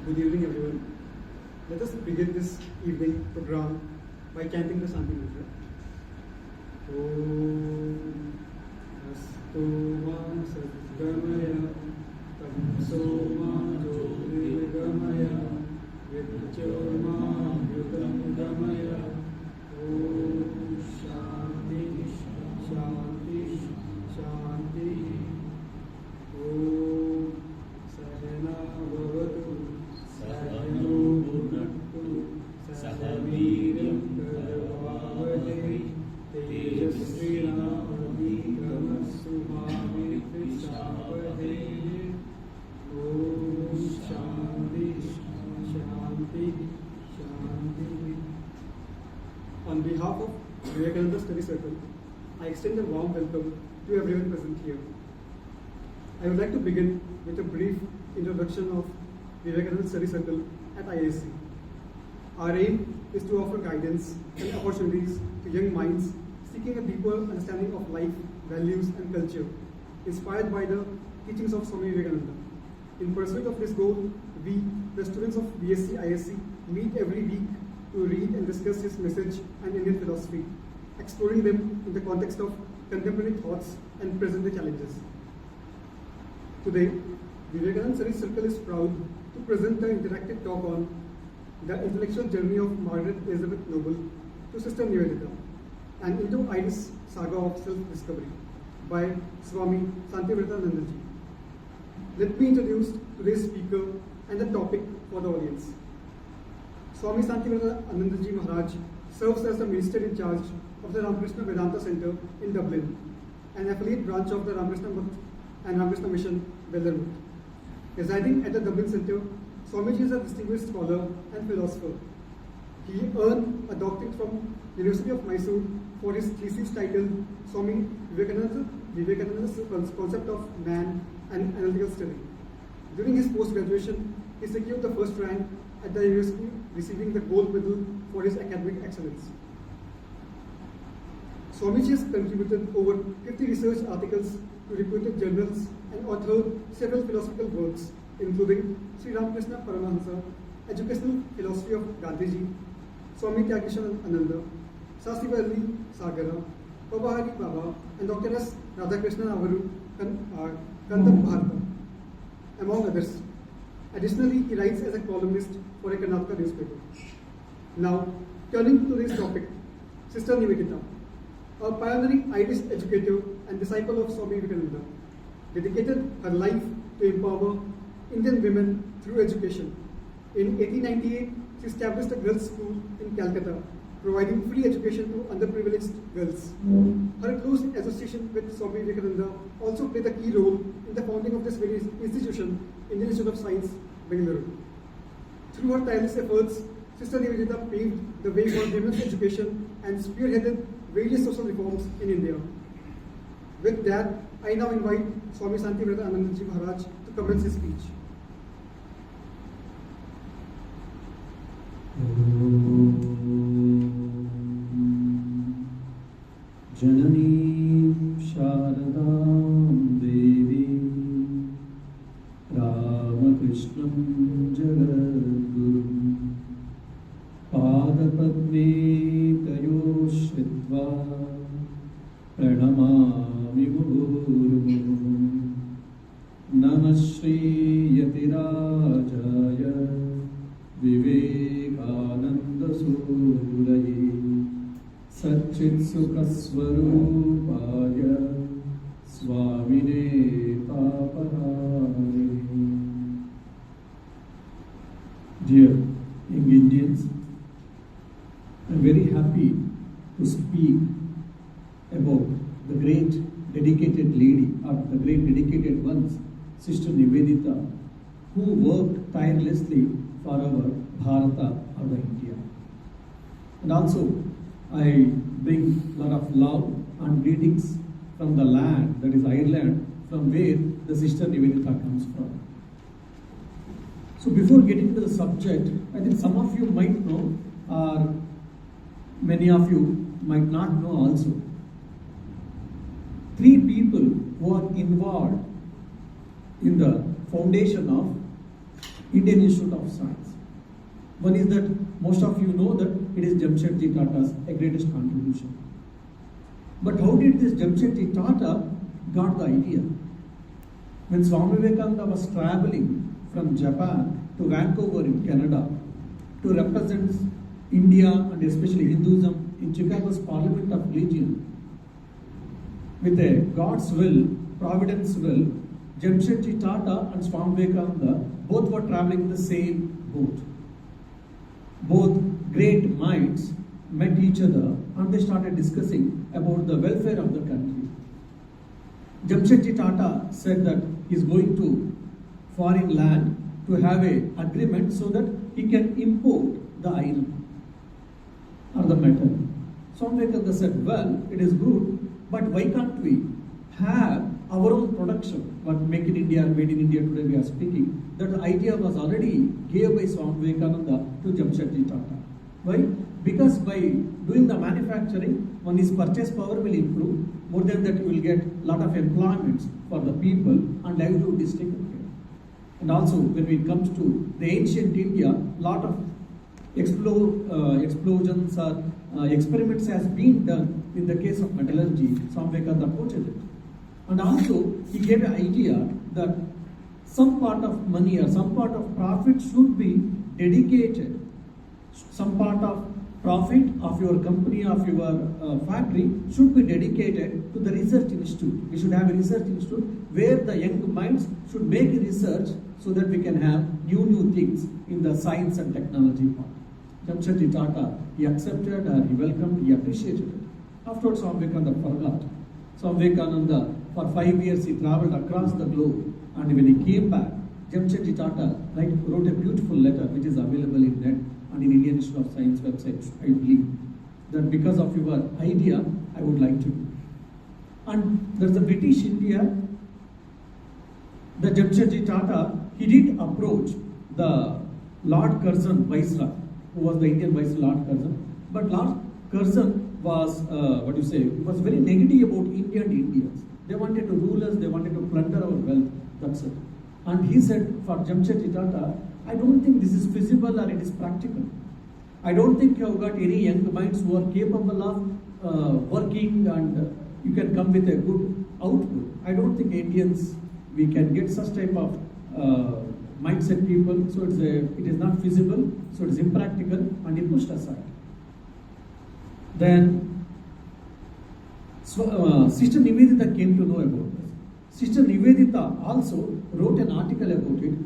Good evening, everyone. Let us begin this evening program by chanting the Shanti Mantra. Om Astu Ma Satgamaya Tamso Ma Jyotirgamaya Vidyoma Yudam Gamaya Om Shanti Shanti Shanti Om Sahana Bhavatu Sahano Bhunattu Sahaviryam Karavavate Tejasvinavadhikamastu Ma Vitvishapade Om Shanti Shanti Shanti. On behalf of Vivekananda Study Circle, I extend a warm welcome to everyone present here. I would like to begin with a brief introduction of Vivekananda Study Circle at IISc. Our aim is to offer guidance and opportunities to young minds seeking a deeper understanding of life, values and culture, inspired by the teachings of Swami Vivekananda. In pursuit of this goal, we, the students of BSc IISc, meet every week to read and discuss his message and Indian philosophy, exploring them in the context of contemporary thoughts and present-day challenges. Today, Vivekananda Study Circle is proud to present the interactive talk on the intellectual journey of Margaret Elizabeth Noble to Sister Nivedita, an Indo-Irish saga of self-discovery by Swami Vivekananda. Let me introduce today's speaker and the topic for the audience. Swami Vivekananda Maharaj serves as the minister in charge of the Ramakrishna Vedanta Center in Dublin, an affiliate branch of the Ramakrishna Mutt and Ramakrishna Mission, Bengaluru. Residing at the Dublin Center, Swamiji is a distinguished scholar and philosopher. He earned a doctorate from University of Mysore for his thesis titled Swami Vivekananda's Concept of Man and Analytical Study. During his post-graduation, he secured the first rank at the university, receiving the gold medal for his academic excellence. Swamiji has contributed over 50 research articles to reputed journals and authored several philosophical works, including Sri Ramakrishna Paramahansa, Educational Philosophy of Gandhiji, Swami Ananda, Sasivalli Saga, Pabahari Baba, and Dr. S. Radhakrishnan Avaru Kandam Bharata, among others. Additionally, he writes as a columnist for a Karnataka newspaper. Now, turning to today's topic, Sister Nivedita, a pioneering Irish educator and disciple of Swami Vivekananda, dedicated her life to empower Indian women through education. In 1898, she established a girls' school in Kolkata, providing free education to underprivileged girls. Her close association with Swami Vivekananda also played a key role in the founding of this very institution, Indian Institute of Science, Bengaluru. Through her tireless efforts, Sister Nivedita paved the way for women's education and spearheaded various social reforms in India. With that, I now invite Swami Vivekananda Maharaj to commence his speech. Janani Sharadam Devi Ramakrishnam Jagadguru Padapadme Tayo Shritva Pranamami Murmu Namah Shri Yatirajaya Vivekananda Surayi Satchit Sukhaswarupaya Swamine Tapahari. Dear young Indians, I am very happy to speak about the great dedicated lady, or the great dedicated ones, Sister Nivedita, who worked tirelessly for our Bharata, our India. And also, I bring a lot of love and greetings from the land, that is Ireland, from where the Sister Nivedita comes from. So before getting to the subject, I think some of you might know, or many of you might not know also. 3 people who are involved in the foundation of Indian Institute of Science. One is that most of you know that it is Jamshedji Tata's greatest contribution. But how did this Jamshedji Tata got the idea? When Swami Vivekananda was traveling from Japan to Vancouver in Canada to represent India and especially Hinduism in Chicago's Parliament of Religion, with a God's will, Providence will, Jamshedji Tata and Swami Vivekananda both were traveling in the same boat. Both great minds met each other and they started discussing about the welfare of the country. Jamshedji Tata said that he is going to foreign land to have an agreement so that he can import the iron or the metal. Swami Vivekananda said, well, it is good, but why can't we have our own production? What Make in India, Made in India today we are speaking. That idea was already given by Swami Vivekananda to Jamshedji Tata. Why? Because by doing the manufacturing, one is purchase power will improve. More than that, you will get a lot of employments for the people and livelihood is taken care. And also, when it comes to the ancient India, lot of explosions or experiments has been done in the case of metallurgy. Swami Vivekananda quoted it. And also, he gave an idea that some part of money or some part of profit should be dedicated. Some part of profit of your company, of your factory should be dedicated to the research institute. We should have a research institute where the young minds should make research so that we can have new things in the science and technology part. Jamshedji Tata, he accepted and he welcomed, he appreciated it. Afterwards, Swami Vivekananda forgot. Swami Vivekananda, for 5 years, he travelled across the globe, and when he came back, Jamshedji Tata wrote a beautiful letter which is available in net and in Indian Institute of Science website, I believe, that because of your idea, I would like to do. And there's the British India, the Jamshedji Tata, he did approach the Lord Curzon Viceroy, who was the Indian Viceroy, Lord Curzon. But Lord Curzon was, was very negative about India and Indians. They wanted to rule us, they wanted to plunder our wealth, that's it. And he said for Jamshedji Tata, I don't think this is feasible or it is practical. I don't think you have got any young minds who are capable of working and you can come with a good output. I don't think Indians, we can get such type of mindset people, so it is not feasible, so it is impractical, and he pushed aside. Then Sister Nivedita came to know about this. Sister Nivedita also wrote an article about it,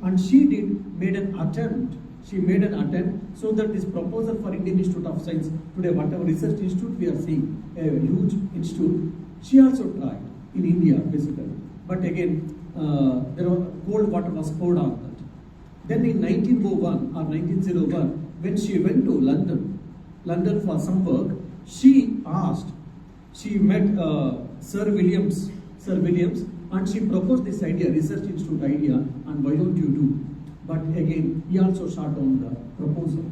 and she made an attempt. She made an attempt so that this proposal for Indian Institute of Science today, whatever research institute we are seeing, a huge institute, she also tried in India basically. But again, there was cold water was poured on that. Then in 1901 or 1901, when she went to London for some work, she met Sir Williams, and she proposed this idea, research institute idea, and why don't you do? But again, he also shot down the proposal.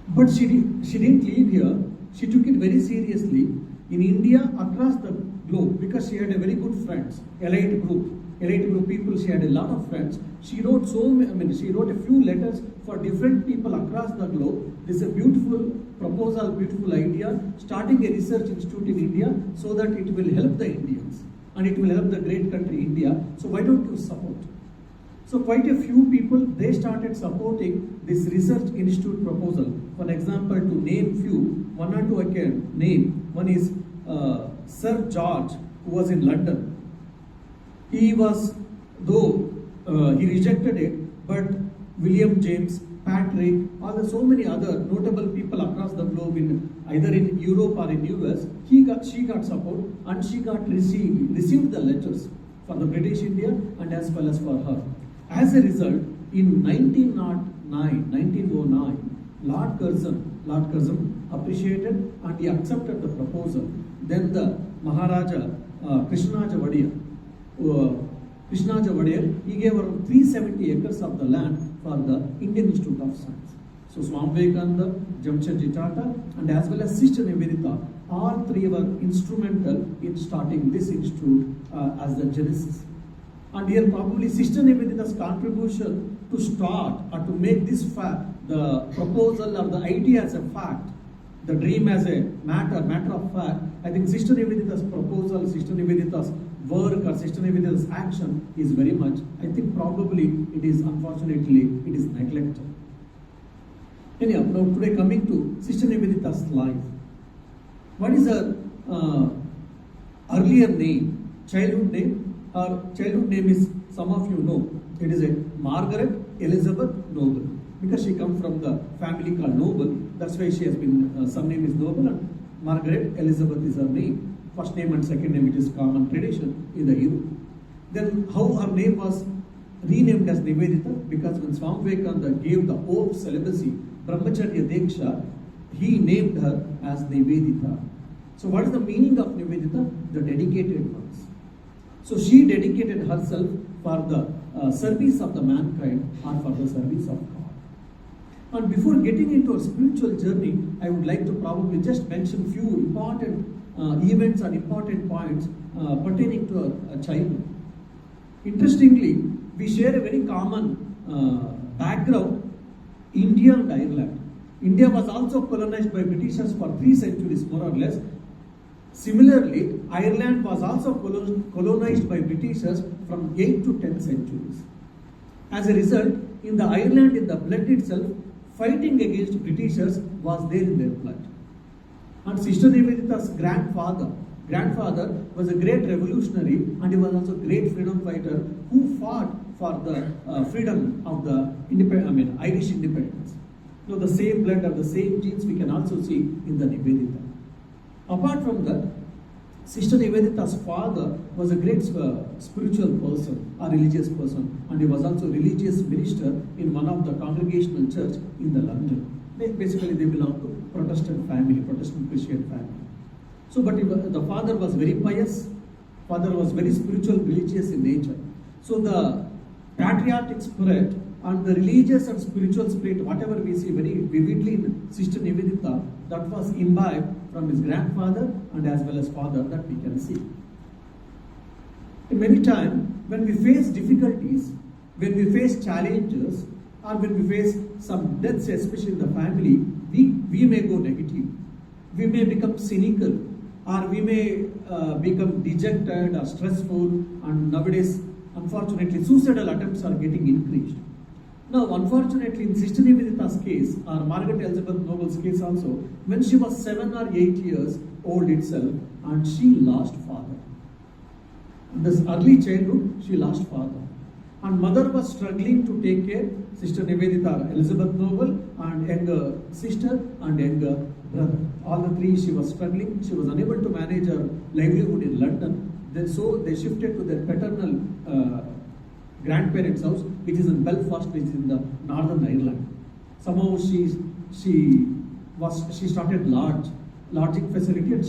But she didn't leave here. She took it very seriously in India, across the globe, because she had a very good friends, elite group people. She had a lot of friends. She wrote she wrote a few letters for different people across the globe. This is a beautiful proposal, beautiful idea, starting a research institute in India so that it will help the Indians and it will help the great country India. So why don't you support? So quite a few people, they started supporting this research institute proposal. For example, to name few, one or two I can name. One is Sir George, who was in London. He was, though he rejected it, but William James, Patrick, so many other notable people across the globe, either in Europe or in US, she got support, and she received the letters for the British India and as well as for her. As a result, in 1909, Lord Curzon appreciated and he accepted the proposal. Then the Maharaja Krishnaja Vadiyar, he gave her 370 acres of the land for the Indian Institute of Science. So Swami Vivekananda, Jamshedji Tata, and as well as Sister Nivedita, all three were instrumental in starting this institute as the genesis. And here probably Sister Nivedita's contribution to start or to make this the proposal or the idea as a fact, the dream as a matter of fact, I think Sister Nivedita's proposal, Sister Nivedita's work or Sister Nivedita's action is very much, I think probably it is, unfortunately, it is neglected. Anyhow, now today coming to Sister Nivedita's life. What is her earlier name, childhood name? Her childhood name is, some of you know, it is a Margaret Elizabeth Noble. Because she comes from the family called Noble, that's why she has been, some name is Noble and Margaret Elizabeth is her name. First name and second name, it is common tradition in the Europe. Then how her name was renamed as Nivedita? Because when Swami Vivekananda gave the oath of celibacy, Brahmacharya Deksha, he named her as Nivedita. So what is the meaning of Nivedita? The dedicated ones. So she dedicated herself for the service of the mankind or for the service of God. And before getting into a spiritual journey, I would like to probably just mention few important events and important points pertaining to a childhood. Interestingly, we share a very common background, India and Ireland. India was also colonized by Britishers for 3 centuries more or less. Similarly, Ireland was also colonized by Britishers from 8 to 10 centuries. As a result, in the Ireland, in the blood itself, fighting against Britishers was there in their blood. And Sister Nivedita's grandfather was a great revolutionary and he was also a great freedom fighter who fought for the freedom of the Irish independence. So the same blood or the same genes we can also see in the Nivedita. Apart from that, Sister Nivedita's father was a great spiritual person, a religious person, and he was also a religious minister in one of the congregational church in the London. Basically, they belong to Protestant family, Protestant Christian family. So, but the father was very pious, father was very spiritual, religious in nature. So the patriotic spirit and the religious and spiritual spirit, whatever we see very vividly in Sister Nivedita, that was imbibed from his grandfather and as well as father, that we can see. And many times, when we face difficulties, when we face challenges, or when we face some deaths, especially in the family, we may go negative. We may become cynical, or we may become dejected or stressful, and nowadays, unfortunately, suicidal attempts are getting increased. Now, unfortunately, in Sister Nivedita's case, or Margaret Elizabeth Noble's case also, when she was 7 or 8 years old itself, and she lost father. In this early childhood, she lost father. And mother was struggling to take care, Sister Nivedita, Elizabeth Noble, and younger sister and younger brother. All the three, she was struggling. She was unable to manage her livelihood in London. So they shifted to their paternal grandparents' house, which is in Belfast, which is in the Northern Ireland. Somehow she started lodging facility, and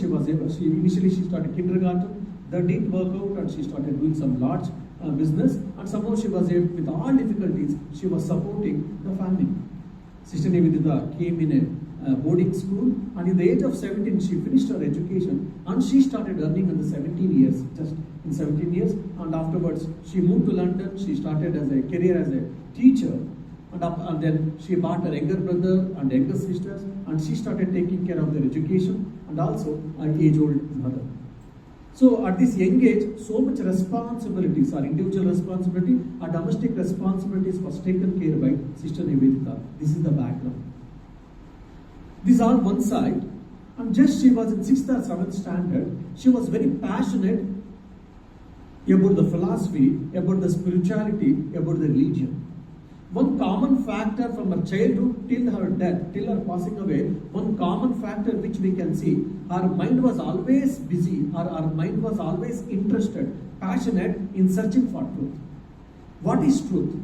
initially she started kindergarten. That didn't work out, and she started doing some large business, and somehow she was able, with all difficulties, she was supporting the family. Sister Nivedita came in a boarding school, and in the age of 17 she finished her education, and she started earning in the 17 years, just in 17 years, and afterwards she moved to London. She started as a career as a teacher, and then she brought her younger brother and younger sisters, and she started taking care of their education, and also an age-old mother. So at this young age, so much responsibilities, our individual responsibility, our domestic responsibilities was taken care by Sister Nivedita. This is the background. This is all one side, and just she was in 6th or 7th standard, she was very passionate about the philosophy, about the spirituality, about the religion. One common factor from her childhood till her death, till her passing away, one common factor which we can see, her mind was always busy, her mind was always interested, passionate in searching for truth. What is truth?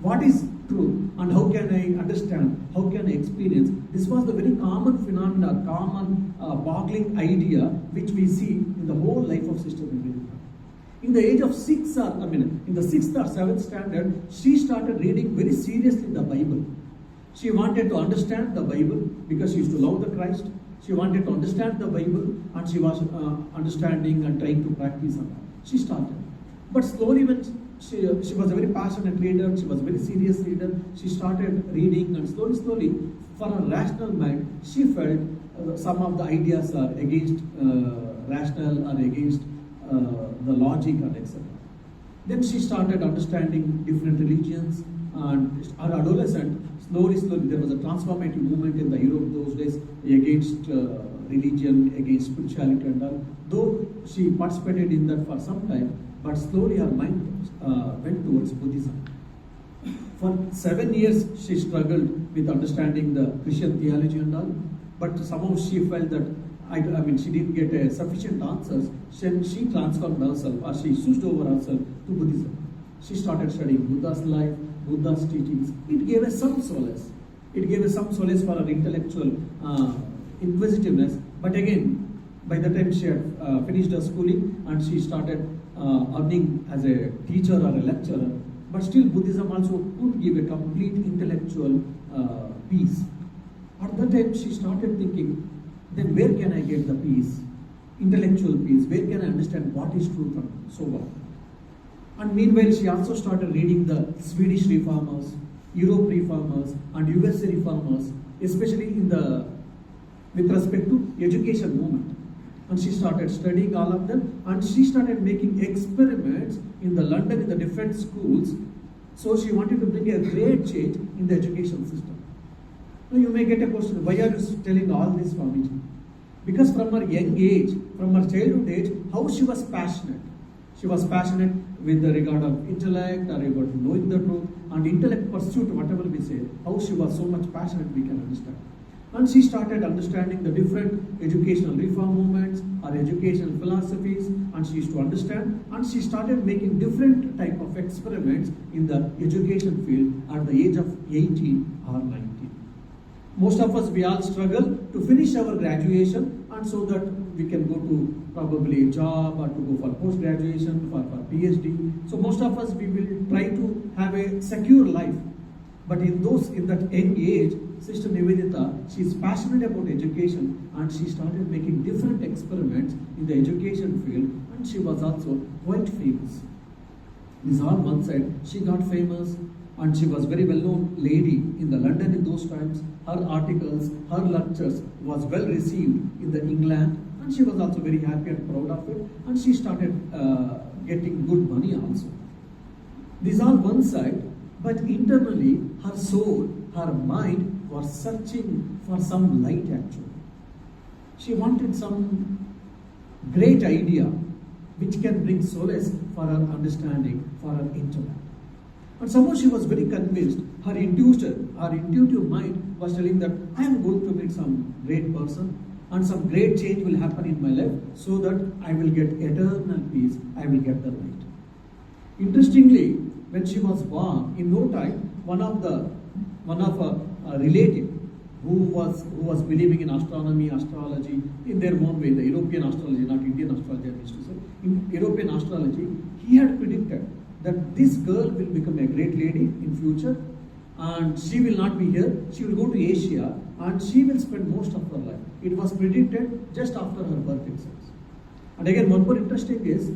What is truth? And how can I understand? How can I experience? This was the very common phenomena, common boggling idea which we see in the whole life of Sister Nivedita. In the age of in the 6th or 7th standard, she started reading very seriously the Bible. She wanted to understand the Bible because she used to love the Christ. She wanted to understand the Bible, and she was understanding and trying to practice on that. She started. But slowly, when she was a very passionate reader, she was a very serious reader, she started reading, and slowly, for her rational mind, she felt some of the ideas are against rational or against the logic and etc. Then she started understanding different religions, and her adolescent, slowly, there was a transformative movement in the Europe those days against religion, against spirituality and all. Though she participated in that for some time, but slowly her mind went towards Buddhism. For 7 years, she struggled with understanding the Christian theology and all, but somehow she felt that she didn't get sufficient answers. She transformed herself, or she switched over herself to Buddhism. She started studying Buddha's life, Buddha's teachings. It gave her some solace. It gave her some solace for her intellectual inquisitiveness. But again, by the time she had finished her schooling and she started earning as a teacher or a lecturer, but still Buddhism also could give a complete intellectual peace. At that time, she started thinking, then where can I get the peace, intellectual peace? Where can I understand what is truth and so on? And meanwhile, she also started reading the Swedish reformers, Europe reformers, and USA reformers, especially with respect to education movement. And she started studying all of them, and she started making experiments in London in the different schools. So she wanted to bring a great change in the education system. Now you may get a question, why are you telling all this, Swamiji? Because from her young age, from her childhood age, how she was passionate. She was passionate with the regard of intellect, or about knowing the truth, and intellect pursuit, whatever we say, how she was so much passionate, we can understand. And she started understanding the different educational reform movements or educational philosophies, and she used to understand, and she started making different type of experiments in the education field at the age of 18 or 19. Most of us, we all struggle to finish our graduation, and so that we can go to probably a job or to go for post-graduation, for PhD. So most of us, we will try to have a secure life. But in that young age, Sister Nivedita, she is passionate about education, and she started making different experiments in the education field, and she was also quite famous. This all one side, she got famous, and she was very well-known lady in London in those times. Her articles, her lectures was well received in England, and she was also very happy and proud of it, and she started getting good money also. This all one side, but internally her soul, her mind was searching for some light actually. She wanted some great idea which can bring solace for her understanding, for her intellect. And somehow she was very convinced, her intuitive mind was telling that I am going to meet some great person and some great change will happen in my life so that I will get eternal peace, I will get the light. Interestingly, when she was born, in no time, one of a relative who was believing in astronomy, astrology, in their own way, the European astrology, not Indian astrology, I used to say, in European astrology, he had predicted that this girl will become a great lady in future, and she will not be here, she will go to Asia, and she will spend most of her life. It was predicted just after her birth itself. And again, one more interesting is,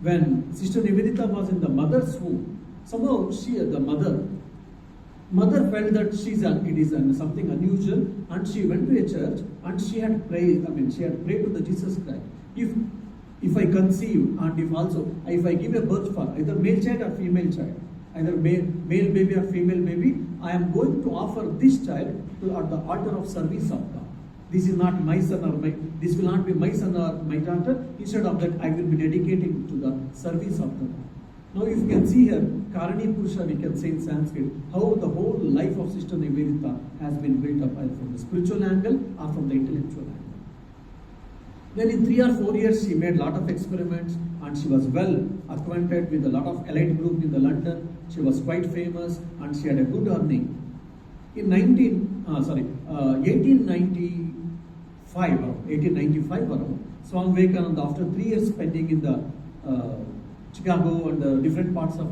when Sister Nivedita was in the mother's womb, somehow the mother felt that it is something unusual, and she went to a church and she had prayed to the Jesus Christ. If I conceive, and if I give a birth for either male child or female child, either male baby or female baby, I am going to offer this child at the altar of service of God. This is not my son this will not be my son or my daughter. Instead of that, I will be dedicating to the service of God. Now, if you can see here, Karani Purusha, we can say in Sanskrit, how the whole life of Sister Nivedita has been built up either from the spiritual angle or from the intellectual angle. Then in 3 or 4 years, she made a lot of experiments, and she was well acquainted with a lot of elite group in London. She was quite famous, and she had a good earning. In 1895 around, Swami Vivekananda, after 3 years spending in the Chicago and the different parts of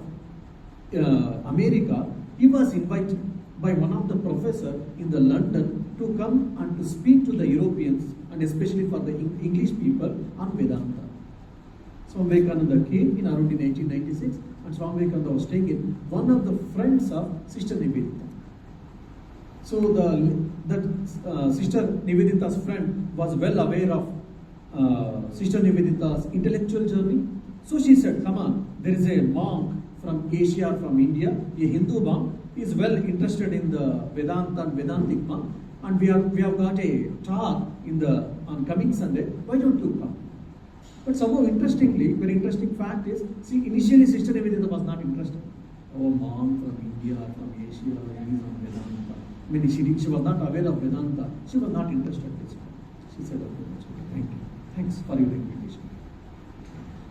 America, he was invited by one of the professors in London to come and to speak to the Europeans, and especially for the English people, on Vedanta. Swami Vivekananda came in around in 1896, and Swami Vivekananda was staying in one of the friends of Sister Nivedita. So Sister Nivedita's friend was well aware of Sister Nivedita's intellectual journey. So she said, come on, there is a monk from Asia, from India, a Hindu monk, he is well interested in the Vedanta and Vedantic monk, and we have got a talk on coming Sunday, why don't you come? But somehow interestingly, very interesting fact is, see, initially Sister Nivedita was not interested. Oh, monk from India, from Asia, he is on Vedanta. I mean, she was not aware of Vedanta. She was not interested in this. She said, okay, thank you. Thanks for your invitation.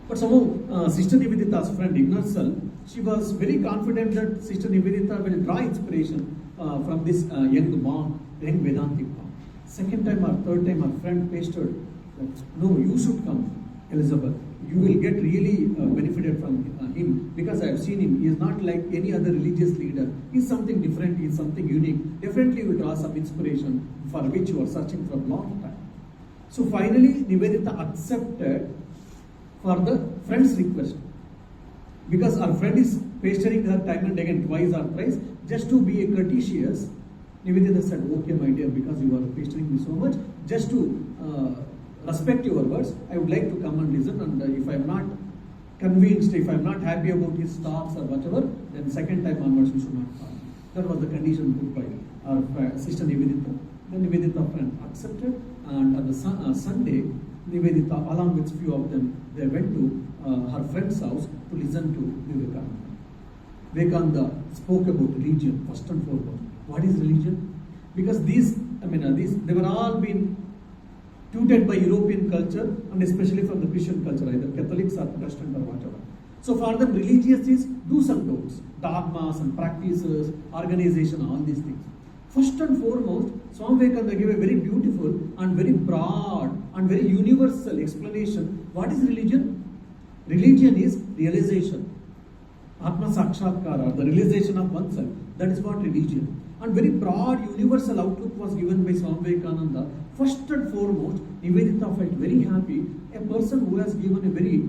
But somehow, Sister Nivedita's friend, Ignarsal, she was very confident that Sister Nivedita will draw inspiration from this young monk, young Vedantic monk. Second time or third time, her friend pestered that, no, you should come, Elizabeth. You will get really benefited from him, because I have seen him. He is not like any other religious leader. He is something different, he is something unique. Definitely you will draw some inspiration for which you are searching for a long time. So finally, Nivedita accepted for the friend's request, because our friend is pestering her time and again, twice or thrice, just to be courteous. Nivedita said, okay, my dear, because you are pestering me so much, just to respect your words, I would like to come and listen, and if I am not convinced, if I am not happy about his talks or whatever, then second time onwards you should not come. That was the condition put by our Sister Nivedita. Then Nivedita friend accepted, and on the Sunday, Nivedita, along with few of them, they went to her friend's house to listen to Vivekananda. Vivekananda spoke about religion first and foremost. What is religion? Because they were all being tutored by European culture, and especially from the Christian culture, either Catholics or Protestant or whatever. So for them, religious is do's and don'ts, dogmas and practices, organization, all these things. First and foremost, Swami Vivekananda gave a very beautiful and very broad and very universal explanation. What is religion? Religion is realization. Atma Sakshatkara, the realization of oneself. That is what religion. And very broad universal outlook was given by Swami Vivekananda. First and foremost, Nivedita felt very happy. A person who has given a very,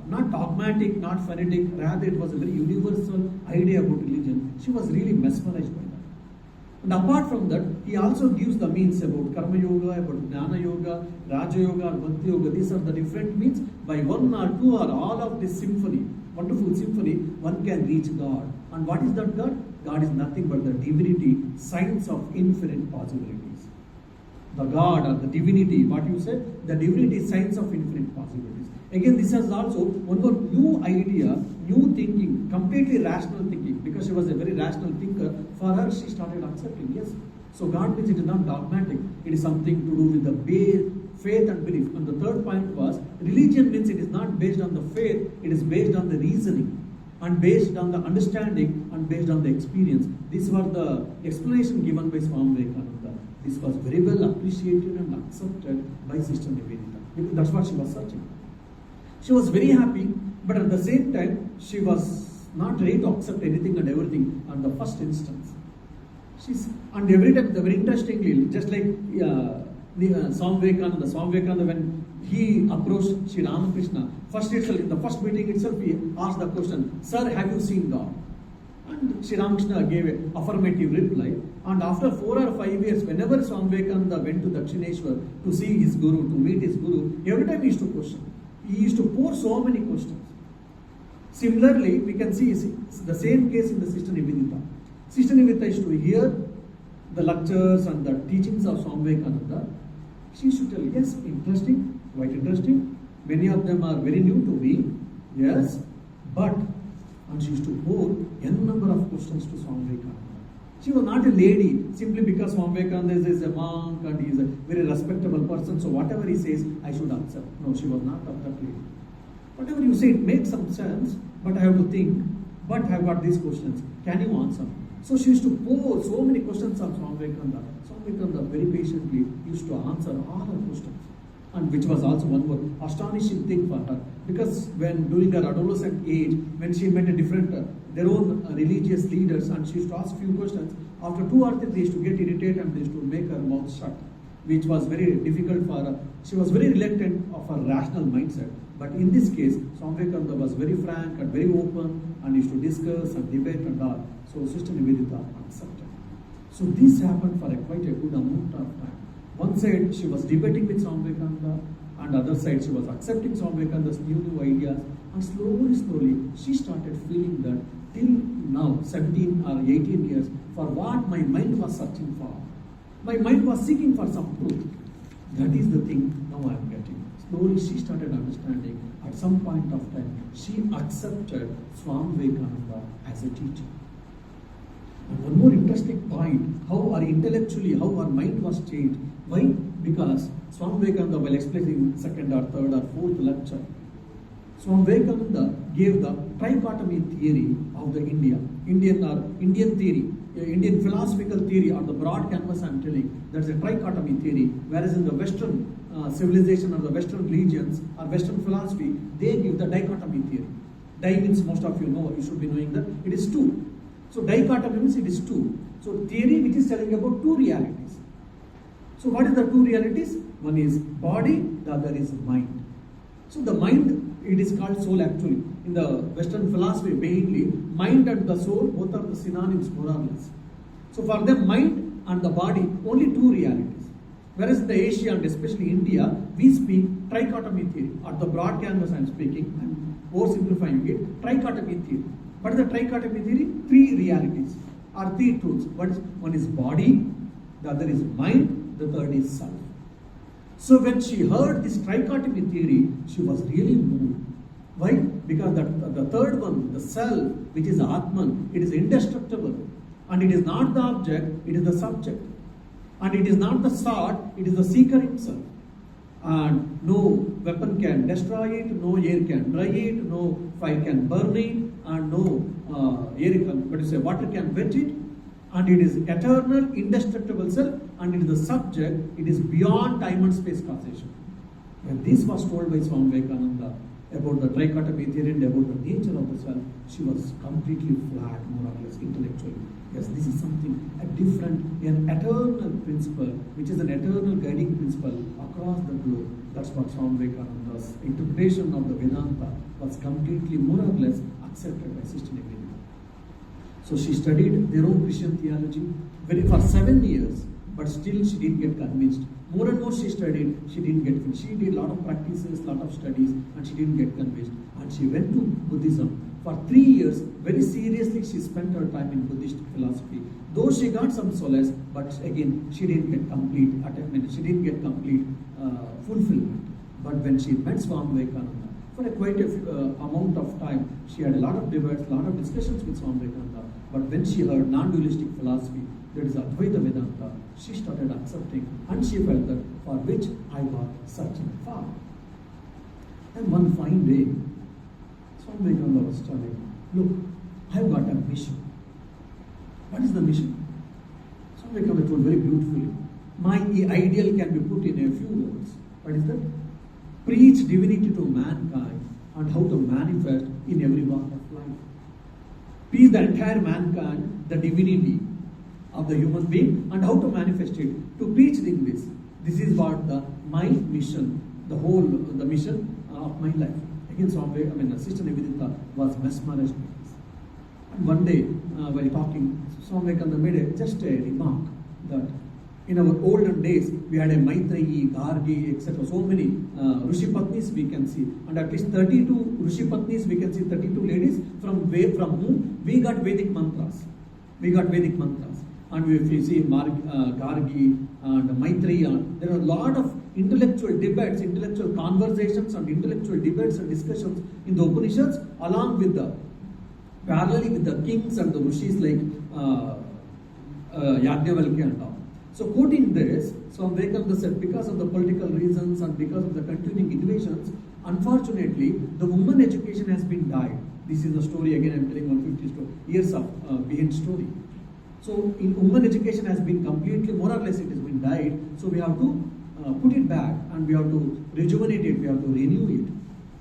not dogmatic, not fanatic, rather it was a very universal idea about religion. She was really mesmerized by that. And apart from that, he also gives the means about Karma Yoga, about Jnana Yoga, Raja Yoga, Bhakti Yoga. These are the different means. By one or two or all of this symphony, wonderful symphony, one can reach God. And what is that God? God is nothing but the divinity, science of infinite possibilities. The God or the divinity, what you said, the divinity, science of infinite possibilities. Again, this has also one more new idea, new thinking, completely rational thinking, because she was a very rational thinker. For her, she started accepting, yes. So God means it is not dogmatic, it is something to do with the base, faith and belief. And the third point was, religion means it is not based on the faith, it is based on the reasoning, and based on the understanding, and based on the experience. These were the explanation given by Swami Vivekananda. This was very well appreciated and accepted by Sister Nivedita. That's what she was searching. She was very happy, but at the same time, she was not ready to accept anything and everything on the first instance. And every time, very interestingly, just like Swami Vivekananda, when he approached Sri Ramakrishna, first itself, in the first meeting itself, he asked the question, Sir, have you seen God? And Sri Ramakrishna gave an affirmative reply. And after 4 or 5 years, whenever Swami Vivekananda went to Dakshineshwar to see his guru, to meet his guru, every time he used to question. He used to pour so many questions. Similarly, we can see the same case in the Sister Nivedita. Sister Nivedita used to hear the lectures and the teachings of Swami Vivekananda. She used to tell, yes, interesting, quite interesting. Many of them are very new to me, yes, but, and she used to pour n number of questions to Swami Vivekananda. She was not a lady simply because Swami Vivekananda is a monk and he is a very respectable person, so whatever he says, I should accept. No, she was not of that lady. Whatever you say, it makes some sense, but I have to think, but I have got these questions. Can you answer? So she used to pour so many questions on Swami Vivekananda. Swami Vivekananda very patiently used to answer all her questions. And which was also one more astonishing thing for her, because when during her adolescent age, when she met a different their own religious leaders, and she used to ask few questions, after 2 or 3 they used to get irritated and they used to make her mouth shut, which was very difficult for her. She was very reluctant of her rational mindset, But in this case, Swami Vivekananda was very frank and very open and used to discuss and debate and all. So Sister Nivedita accepted. So this happened for quite a good amount of time. One side she was debating with Swami Vivekananda, and other side she was accepting Swami Vivekananda's new ideas. And slowly, she started feeling that till now, 17 or 18 years, for what my mind was searching for. My mind was seeking for some truth. That is the thing now I am getting. Slowly she started understanding. At some point of time, she accepted Swami Vivekananda as a teacher. And one more interesting point, how her mind was changed. Why? Because Swami Vivekananda, while explaining second or third or fourth lecture, Swami Vivekananda gave the trichotomy theory of the Indian theory, Indian philosophical theory on the broad canvas I am telling. That's a trichotomy theory, whereas in the Western civilization or the Western religions or Western philosophy, they give the dichotomy theory. Di means most of you know, you should be knowing that it is two. So dichotomy means it is two. So theory which is telling about two realities. So what is the two realities? One is body, the other is mind. So the mind, it is called soul actually. In the Western philosophy, mainly, mind and the soul, both are the synonyms more or less. So for them, mind and the body, only two realities. Whereas in the Asia and especially India, we speak trichotomy theory. At the broad canvas I am speaking, I am oversimplifying it, trichotomy theory. What is the trichotomy theory? Three realities or three truths. One is body, the other is mind, the third is self. So when she heard this trichotomy theory, she was really moved. Why? Because the third one, the self, which is Atman, it is indestructible. And it is not the object, it is the subject. And it is not the sought, it is the seeker himself. And no weapon can destroy it, no air can dry it, no fire can burn it, and no water can wet it. And it is eternal, indestructible self, and it is the subject, it is beyond time and space causation. When this was told by Swami Vivekananda about the trichotomy theory and about the nature of the self, she was completely flat, more or less, intellectually. Yes, this is something, an eternal principle, which is an eternal guiding principle across the globe. That's what Swami Vivekananda's interpretation of the Vedanta was completely, more or less, accepted by Sister Nivedita. So she studied their own Christian theology for 7 years, but still she didn't get convinced. More and more she studied, she didn't get convinced. She did a lot of practices, lot of studies, and she didn't get convinced. And she went to Buddhism. For 3 years, very seriously, she spent her time in Buddhist philosophy. Though she got some solace, but again, she didn't get complete attainment. She didn't get complete fulfillment. But when she met Swami Vivekananda, for quite a amount of time, she had a lot of debates, a lot of discussions with Swami Vivekananda. But when she heard non-dualistic philosophy, that is Advaita Vedanta, she started accepting, and she felt that for which I was searching for. And one fine day, Swami Vivekananda was telling, look, I've got a mission. What is the mission? Swami Vivekananda told very beautifully, my ideal can be put in a few words. What is that? Preach divinity to mankind and how to manifest in every walk of life. Teach the entire mankind the divinity of the human being and how to manifest it. To preach in this. This is what my mission, the mission of my life. Again, Sister Nivedita was mesmerized by this. And one day, while talking, Swami Vivekananda made just a remark that in our olden days, we had a Maitreyi, Gargi, etc. So many Rishi Patnis we can see. And at least 32 Rishi Patnis, we can see 32 ladies from whom we got Vedic mantras. And if you see Gargi and Maitreya, there are a lot of intellectual debates, intellectual conversations and intellectual debates and discussions in the Upanishads, along with parallelly with the kings and the rishis like Yajnavalkya and all. So quoting this, Swami Vivekananda said, because of the political reasons and because of the continuing innovations, unfortunately, the woman education has been died. This is the story, again I am telling 150 years of behind story. So in woman education has been completely, more or less it has been died. So we have to put it back and we have to rejuvenate it, we have to renew it.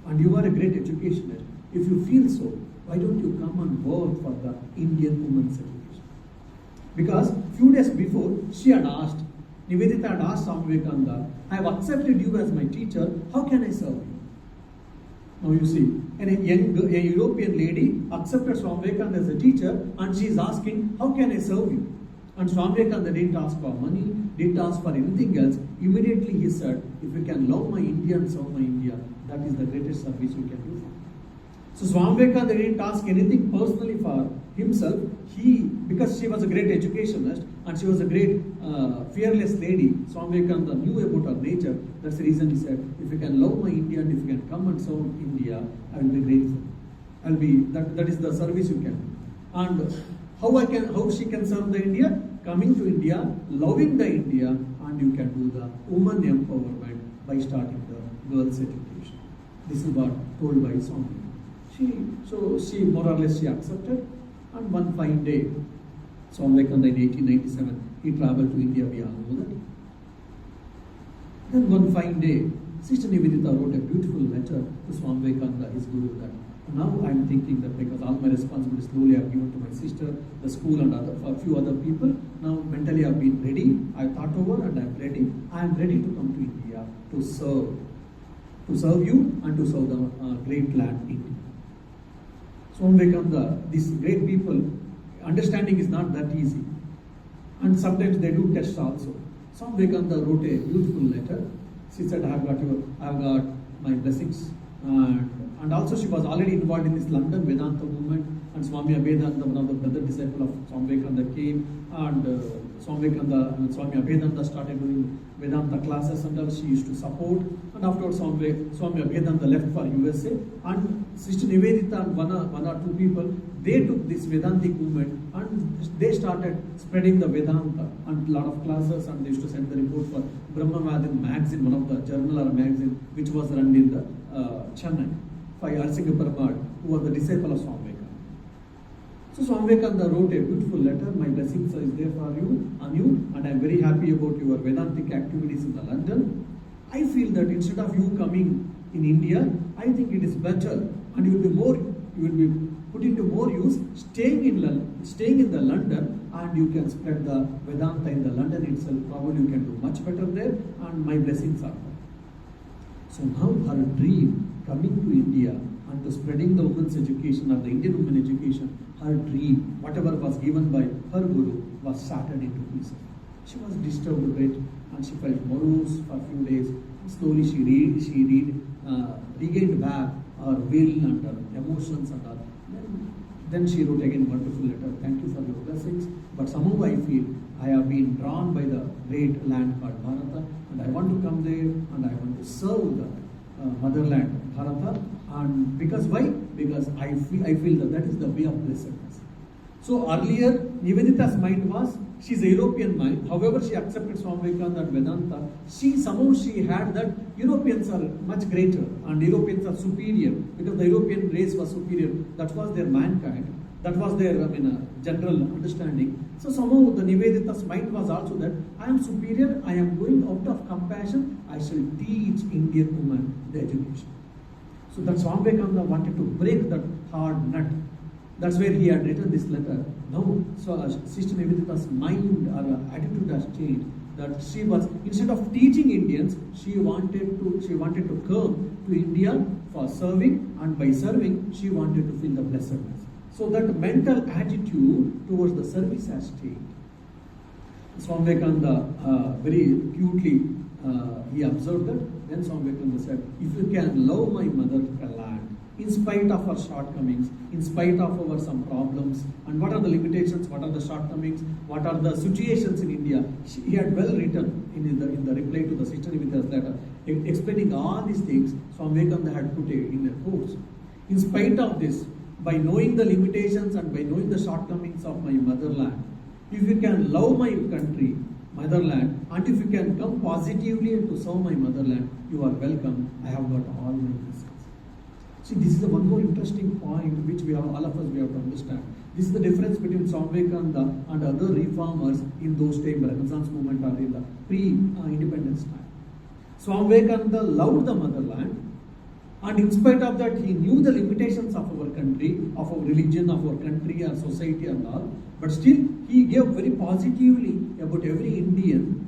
And you are a great educationist. If you feel so, why don't you come and work for the Indian women's education? Because few days before, she had asked, Nivedita had asked Swami Vivekananda, I have accepted you as my teacher, how can I serve you? Now you see, and a European lady accepted Swami Vivekananda as a teacher, and she is asking, how can I serve you? And Swami Vivekananda didn't ask for money, didn't ask for anything else. Immediately he said, if you can love my India and serve my India, that is the greatest service you can do. So Swami Vivekananda didn't ask anything personally for himself. Because she was a great educationist and she was a great fearless lady, Swami Vivekananda knew about her nature. That's the reason he said, if you can love my India and if you can come and serve India, I will be grateful. That is the service you can do. And how she can serve the India? Coming to India, loving the India, and you can do the woman empowerment by starting the girls' education. This is what told by Swami. She more or less she accepted, and one fine day, Swami Vivekananda in 1897, he travelled to India, we all know that. Then one fine day, Sister Nivedita wrote a beautiful letter to Swami Vivekananda, his guru, that now I am thinking that because all my responsibilities slowly I have given to my sister, the school and a few other people, now mentally I have been ready, I thought over and I am ready. I am ready to come to India to serve you and to serve the great land India. Swami Vivekananda, these great people, understanding is not that easy. And sometimes they do tests also. Swami Vivekananda wrote a beautiful letter. She said, I have got my blessings. And also she was already involved in this London Vedanta movement. And Swami Abhedananda, one of the brother disciple of Swami Vivekananda, came. And Swami Abhedananda started doing Vedanta classes, and she used to support. And afterwards Swami Abhedananda left for USA, and Sister Nivedita and one or two people, they took this Vedantic movement and they started spreading the Vedanta and a lot of classes, and they used to send the report for Brahmavadin magazine, one of the journal or magazine which was run in the Chennai by IISc Paramad, who was the disciple of Swami Vivekananda. So Swami Vivekananda wrote a beautiful letter, my blessings is there for you, and I am very happy about your Vedantic activities in the London. I feel that instead of you coming in India, I think it is better, and you will be put into more use staying in the London, and you can spread the Vedanta in the London itself. Probably you can do much better there, and my blessings are there. So now her dream coming to India and to spreading the women's education or the Indian women education, her dream, whatever was given by her guru, was shattered into pieces. She was disturbed a bit and she felt morose for a few days. Slowly she regained back her will and her emotions and her. Then she wrote again wonderful letter, thank you for your blessings, but somehow I feel I have been drawn by the great land called Bharata, and I want to come there and I want to serve the motherland Bharata. And because why? Because I feel that is the way of blessedness. So earlier Nivedita's mind was, she's a European mind, however she accepted Swami Vivekananda and Vedanta, she had that Europeans are much greater and Europeans are superior, because the European race was superior. That was their mankind, that was their general understanding. So somehow the Nivedita's mind was also that I am superior, I am going out of compassion, I shall teach Indian women the education. So that Swami Vivekananda wanted to break that hard nut. That's where he had written this letter. Now, so Sister Nivedita's mind or attitude has changed. That she was, instead of teaching Indians, she wanted to come to India for serving, and by serving, she wanted to feel the blessedness. So that mental attitude towards the service has changed. Swami Vivekananda very cutely he observed that. Then Swami Vivekananda said, if you can love my motherland, in spite of our shortcomings, in spite of our some problems, and what are the limitations, what are the shortcomings, what are the situations in India. He had well written in the reply to the Sister Nivedita's letter, explaining all these things. Swami Vivekananda had put in a quote. In spite of this, by knowing the limitations and by knowing the shortcomings of my motherland, if you can love my country, motherland, and if you can come positively to serve my motherland, you are welcome. I have got all my blessings. See, this is the one more interesting point which all of us have to understand. This is the difference between Swami Vivekananda and other reformers in those times, Renaissance movement or in the pre-independence time. Swami Vivekananda loved the motherland, and in spite of that, he knew the limitations of our country, of our religion, of our country, our society and all, but still he gave very positively about every Indian,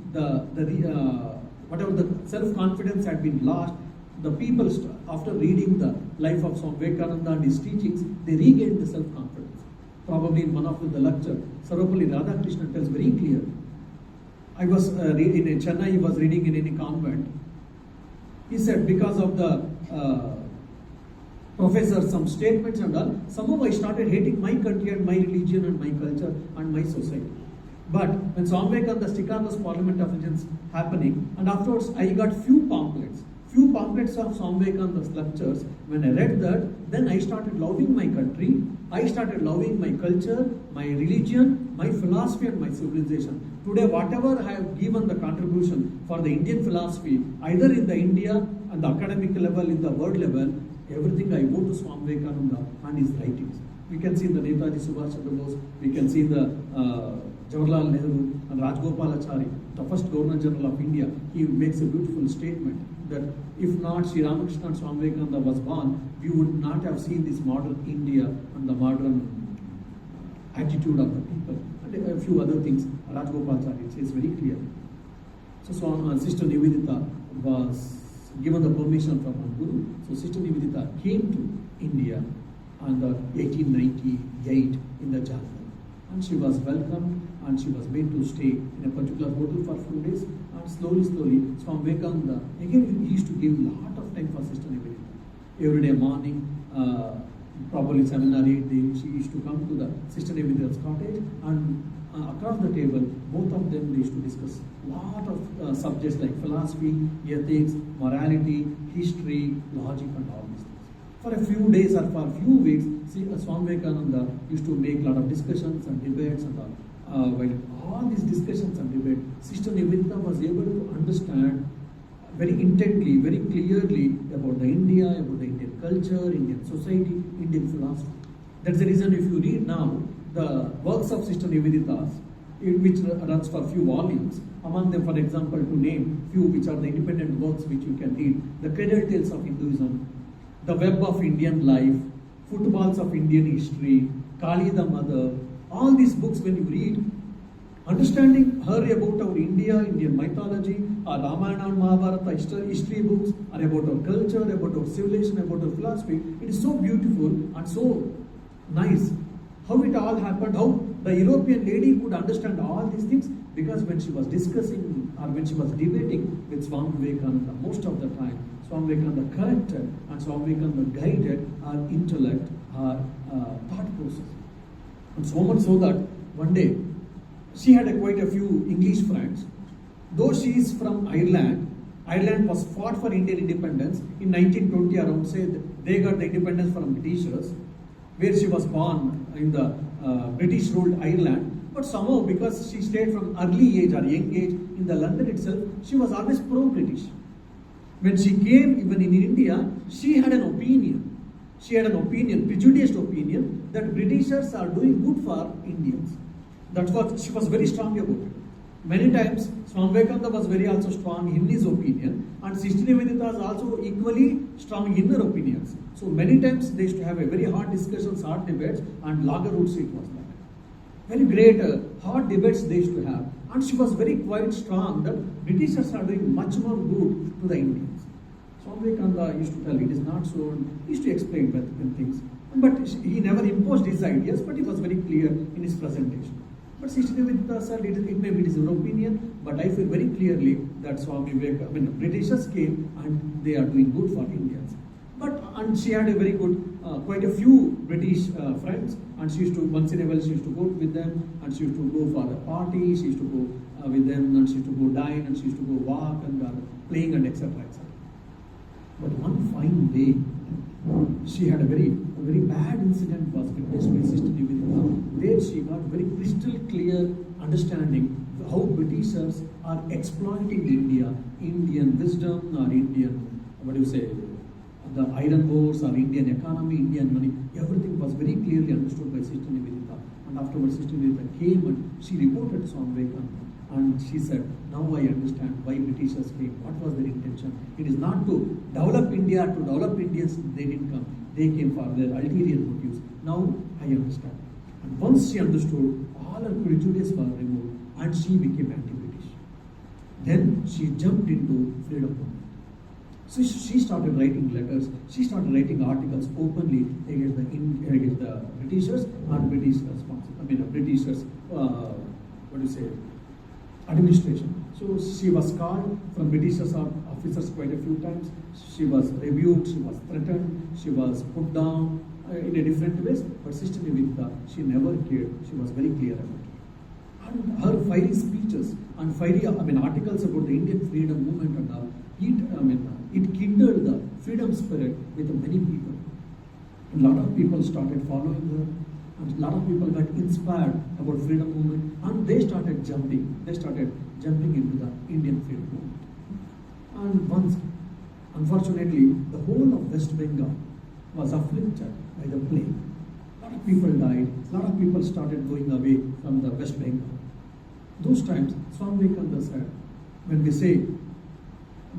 whatever the self-confidence had been lost, The people, after reading the life of Swami Vivekananda and his teachings, they regained the self-confidence. Probably in one of the lecture, Sarvapalli Radhakrishnan tells very clear. I was reading in Chennai, he was reading in any convent. He said, because of the professor, some statements and all, somehow I started hating my country and my religion and my culture and my society. But when Swami Vivekananda Chicago's Parliament of Indians happening, and afterwards I got few pamphlets of Swami Vivekananda's lectures. When I read that, then I started loving my country, I started loving my culture, my religion, my philosophy and my civilization. Today, whatever I have given the contribution for the Indian philosophy, either in the India and the academic level, in the world level, everything I owe to Swami Vivekananda and his writings. We can see in the Netaji Subhash Chandra Bose, we can see the Jawaharlal Nehru and Rajgopalachari, the first Governor General of India. He makes a beautiful statement that if not Sri Ramakrishna and Swami Vivekananda was born, we would not have seen this modern India and the modern attitude of the people. And a few other things, Rajgopalachari says very clearly. So Sister Nivedita was given the permission from her Guru. So Sister Nivedita came to India in 1898 in the January. And she was welcomed and she was made to stay in a particular hotel for a few days. And slowly, Swami Vivekananda, again he used to give a lot of time for Sister Nivedita. Every day morning, probably 7 or 8 days, she used to come to the Sister Nivedita's cottage, and across the table, both of them they used to discuss a lot of subjects like philosophy, ethics, morality, history, logic and all these things. For a few days or for a few weeks, Swami Vivekananda used to make a lot of discussions and debates and all. While all these discussions and debates, Sister Nivedita was able to understand very intently, very clearly about the India, about the Indian culture, Indian society, Indian philosophy. That's the reason if you read now the works of Sister Nivedita, which runs for a few volumes, among them, for example, to name few which are the independent works which you can read: The Cradle Tales of Hinduism, The Web of Indian Life, Footballs of Indian History, Kali the Mother. All these books, when you read, understanding her about our India, Indian mythology, our Ramayana and Mahabharata history books, are about our culture, about our civilization, about our philosophy. It is so beautiful and so nice. How it all happened, how the European lady could understand all these things, because when she was discussing or when she was debating with Swami Vivekananda, most of the time, Swami Vivekananda corrected and Swami Vivekananda guided our intellect, our thought process. And so much so that one day, she had quite a few English friends. Though she is from Ireland, Ireland was fought for Indian independence in 1920 around, say they got the independence from Britishers, where she was born in the British ruled Ireland. But somehow, because she stayed from early age or young age in the London itself, she was always pro-British. When she came even in India, she had an opinion. She had an opinion, prejudiced opinion, that Britishers are doing good for Indians. That's what she was very strong about it. Many times, Swami Vivekananda was very also strong in his opinion, and Sister Nivedita was also equally strong in her opinions. So many times they used to have a very hard discussions, hard debates, and Lagerwood Street was like very great hard debates they used to have. And she was very quite strong that Britishers are doing much more good to the Indians. Swami Vivekananda used to tell it is not so, he used to explain Vatican things. But he never imposed his ideas, but he was very clear in his presentation. But Sister Nivedita said, it may be his own opinion, but I feel very clearly that Swami Vivekananda, Britishers came and they are doing good for Indians. And she had a very good, quite a few British friends, and she used to, once in a while, she used to go with them, and she used to go for the party, she used to go with them, and she used to go dine, and she used to go walk, and playing, and etc. etc. But one fine day, she had a very bad incident was witnessed by Sister Nivedita. There she got very crystal clear understanding how Britishers are exploiting India, Indian wisdom or Indian, the iron ores or Indian economy, Indian money. Everything was very clearly understood by Sister Nivedita. And afterwards Sister Nivedita came and she reported Swami Vivekananda. And she said, now I understand why Britishers came. What was their intention? It is not to develop India, to develop Indians, they didn't come. They came for their ulterior motives. Now I understand. And once she understood, all her prejudice were removed and she became anti-British. Then she jumped into freedom movement. So she started writing letters, she started writing articles openly against the Britishers and British Britishers, administration. So she was called from Britishers officers quite a few times. She was rebuked, she was threatened, she was put down in a different ways. But Sister Nivedita, she never cared. She was very clear about it. And her fiery speeches and fiery articles about the Indian freedom movement and all, it kindled the freedom spirit with many people. A lot of people started following her, and a lot of people got inspired about freedom movement, and they started jumping into the Indian freedom movement. And once, unfortunately, the whole of West Bengal was afflicted by the plague. A lot of people died, a lot of people started going away from the West Bengal. Those times, Swami Vivekananda said, when we say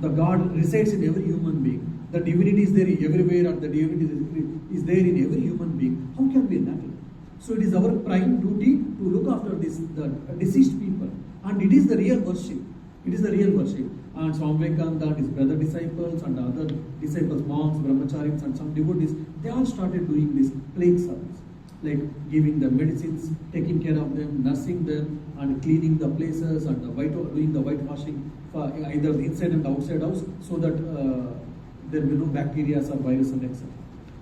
the God resides in every human being, the divinity is there everywhere, and the divinity is there in every human being, how can we not? So it is our prime duty to look after the deceased people, and it is the real worship. It is the real worship. And Swami Vivekananda and his brother disciples and other disciples, monks, brahmacharis, and some devotees, they all started doing this plague service, like giving them medicines, taking care of them, nursing them, and cleaning the places, and doing the whitewashing for either the inside and outside house, so that there will be no bacteria or virus and etc.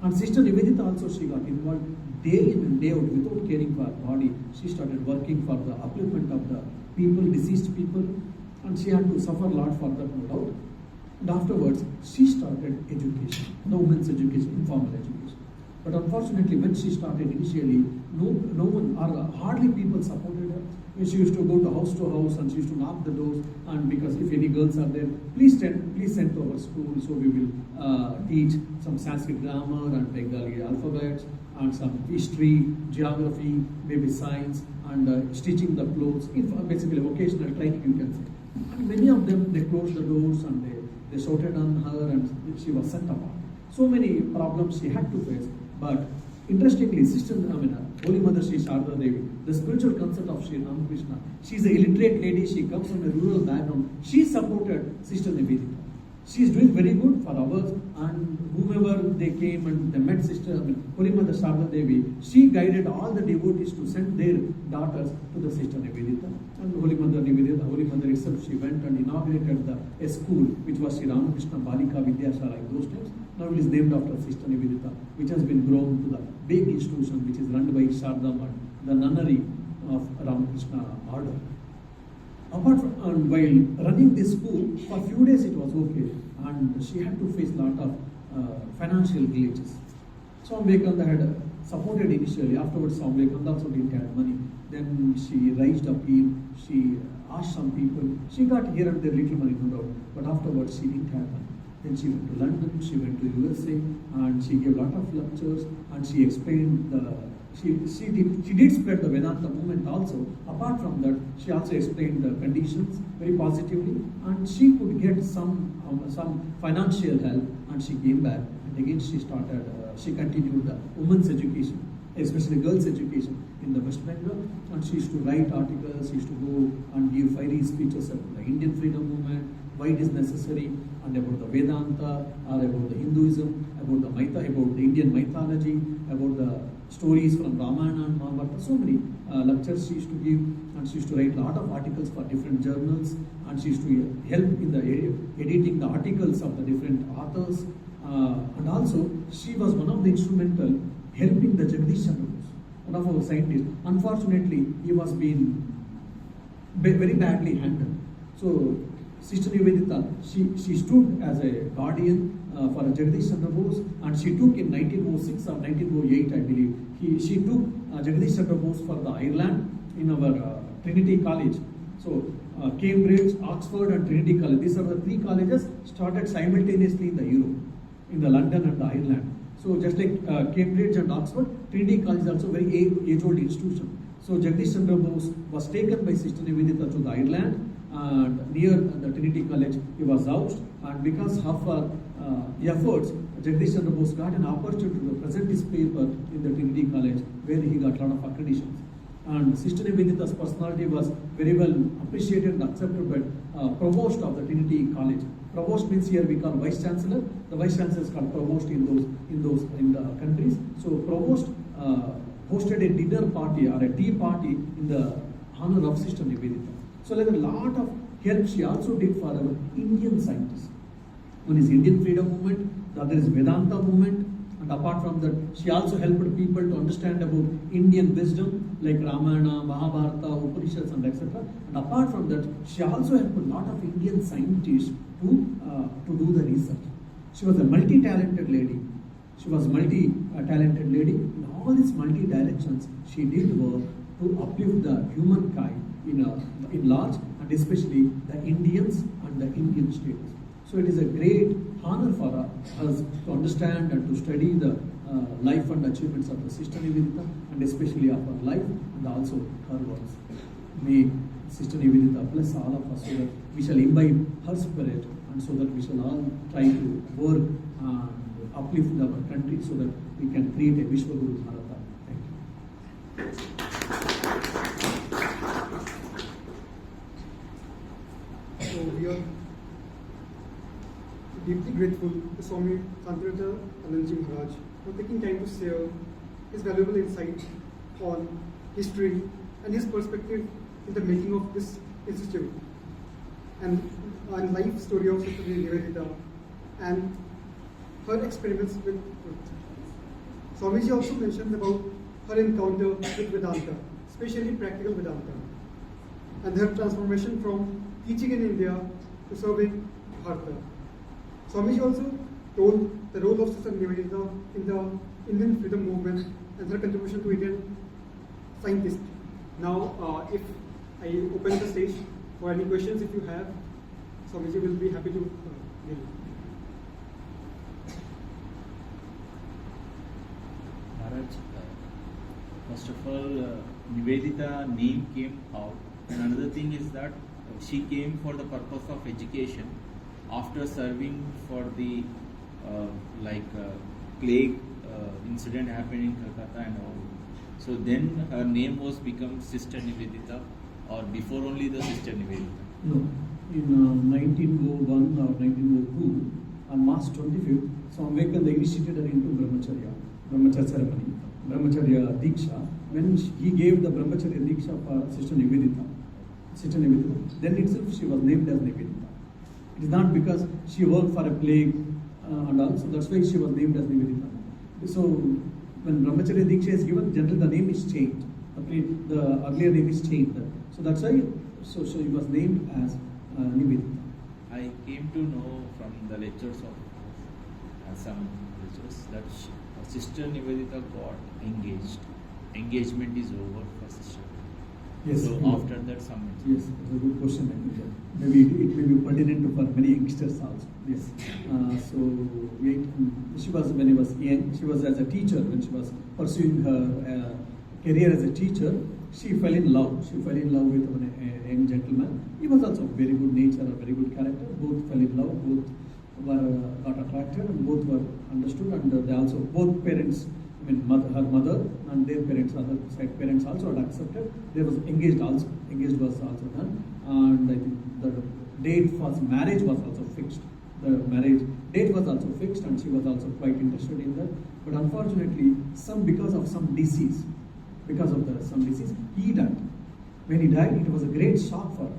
And Sister Nivedita also, she got involved day in and day out without caring for her body. She started working for the upliftment of the people, deceased people, and she had to suffer a lot for that, no doubt. And afterwards, she started education, the women's education, informal education. But unfortunately, when she started initially, no one or hardly people supported her. She used to go to house and she used to knock the doors, and because if any girls are there, please send to our school, so we will teach some Sanskrit grammar and Bengali alphabets and some history, geography, maybe science, and stitching the clothes, basically vocational training, you can say. And many of them, they closed the doors and they shouted on her, and she was sent apart. So many problems she had to face. But interestingly, Sister Holy Mother Sri Sharda Devi, the spiritual concept of Sri Ramakrishna, she is an illiterate lady, she comes from a rural background. She supported Sister Nivedita. She is doing very good for others, and whomever they came and they met Sister Holy Mother Sharda Devi, she guided all the devotees to send their daughters to the Sister Nivedita. And Holy Mother Nivedita, Holy Mother itself, she went and inaugurated a school which was Sri Ramakrishna Balika Vidyashala in those times. Now it is named after Sister Nivedita, which has been grown to the big institution which is run by Shardam and the nunnery of Ramakrishna order. Apart from, while running this school, for a few days it was okay, and she had to face a lot of financial glitches. Swami Vivekananda had supported initially, afterwards Swami Vivekananda also didn't have money. Then she raised appeal, she asked some people, she got here and there little money, no doubt, but afterwards she didn't have money. Then she went to London, she went to USA, and she gave a lot of lectures, and she explained she did spread the Vedanta movement also. Apart from that, she also explained the conditions very positively, and she could get some financial help, and she came back, and again she continued the women's education, especially girls' education in the West Bengal, and she used to write articles, she used to go and give fiery speeches about the Indian freedom movement, why it is necessary, and about the Vedanta, or about the Hinduism, about the Indian mythology, about the stories from Ramayana and Mahabharata. So many lectures she used to give, and she used to write a lot of articles for different journals, and she used to help in the editing the articles of the different authors, and also she was one of the instrumental helping the Jagdish Chandra Bose, one of our scientists. Unfortunately, he was being very badly handled. So Sister Nivedita, she stood as a guardian for Jagdish Chandra Bose, and she took in 1906 or 1908, I believe, she took Jagdish Chandra Bose for the Ireland in our Trinity College. So Cambridge, Oxford and Trinity College, these are the three colleges started simultaneously in the Europe, in the London and the Ireland. So just like Cambridge and Oxford, Trinity College is also a very age-old institution. So Jagdish Chandra Bose was taken by Sister Nivedita to the Ireland, and near the Trinity College he was housed, and because of her efforts, Jagdish Chandra Bose got an opportunity to present his paper in the Trinity College, where he got a lot of accreditations. And Sister Nivedita's personality was very well appreciated and accepted by Provost of the Trinity College. Provost means here we call Vice Chancellor. The Vice Chancellor is called Provost in the countries. So Provost hosted a dinner party or a tea party in the honor of Sister Nivedita. So like a lot of help she also did for our Indian scientists. One is Indian freedom movement, the other is Vedanta movement, and apart from that, she also helped people to understand about Indian wisdom like Ramayana, Mahabharata, Upanishads, and etc. And apart from that, she also helped a lot of Indian scientists to do the research. She was a multi-talented lady. In all these multi-directions, she did work to uplift the humankind in large, and especially the Indians and the Indian states. So it is a great honor for us to understand and to study the life and achievements of the Sister Nivedita, and especially of her life and also her works. May Sister Nivedita bless all of us so that we shall imbibe her spirit, and so that we shall all try to work and uplift our country so that we can create a Vishwaguru Bharata. Thank you. So we are deeply grateful to Swami Vivekananda Anandji Maharaj for taking time to share his valuable insight on history and his perspective in the making of this institute, and life story of Sister Nivedita and her experiments with truth. Swamiji also mentioned about her encounter with Vedanta, especially practical Vedanta, and her transformation from teaching in India to serving Bharata. Swamiji also told the role of Sister Nivedita in the Indian freedom movement and her contribution to Indian scientists. Now, if I open the stage for any questions, if you have, Swamiji will be happy to deal. Maharaj, first of all, Nivedita name came out, and another thing is that she came for the purpose of education after serving for the plague incident happened in Kolkata and all. So then her name was become Sister Nivedita, or before only the Sister Nivedita? No, in 1901 or 1902, on March 25th, Swami Vivekananda initiated her into Brahmacharya ceremony, Brahmacharya Diksha. When he gave the Brahmacharya Diksha for Sister Nivedita, then itself she was named as Nivedita. It is not because she worked for a plague and also that's why she was named as Nivedita. So when Brahmacharya Diksha is given, generally the name is changed. The earlier name is changed. So that's why so she was named as Nivedita. I came to know from the lectures of some lectures that Sister Nivedita got engaged. Engagement is over for Sister. Yes. So after that, some. Yes, it's a good question. I think maybe it may be pertinent for many youngsters also. Yes. She was, when she was young, she was as a teacher. When she was pursuing her career as a teacher, she fell in love. She fell in love with a young gentleman. He was also very good nature, a very good character. Both fell in love. Both got attracted, and both were understood. And they also, both parents, her mother and their parents, other side parents also had accepted. There was engaged was also done, and I think the date for marriage was also fixed. The marriage date was also fixed, and she was also quite interested in that. But unfortunately, because of some disease, he died. When he died, it was a great shock for her.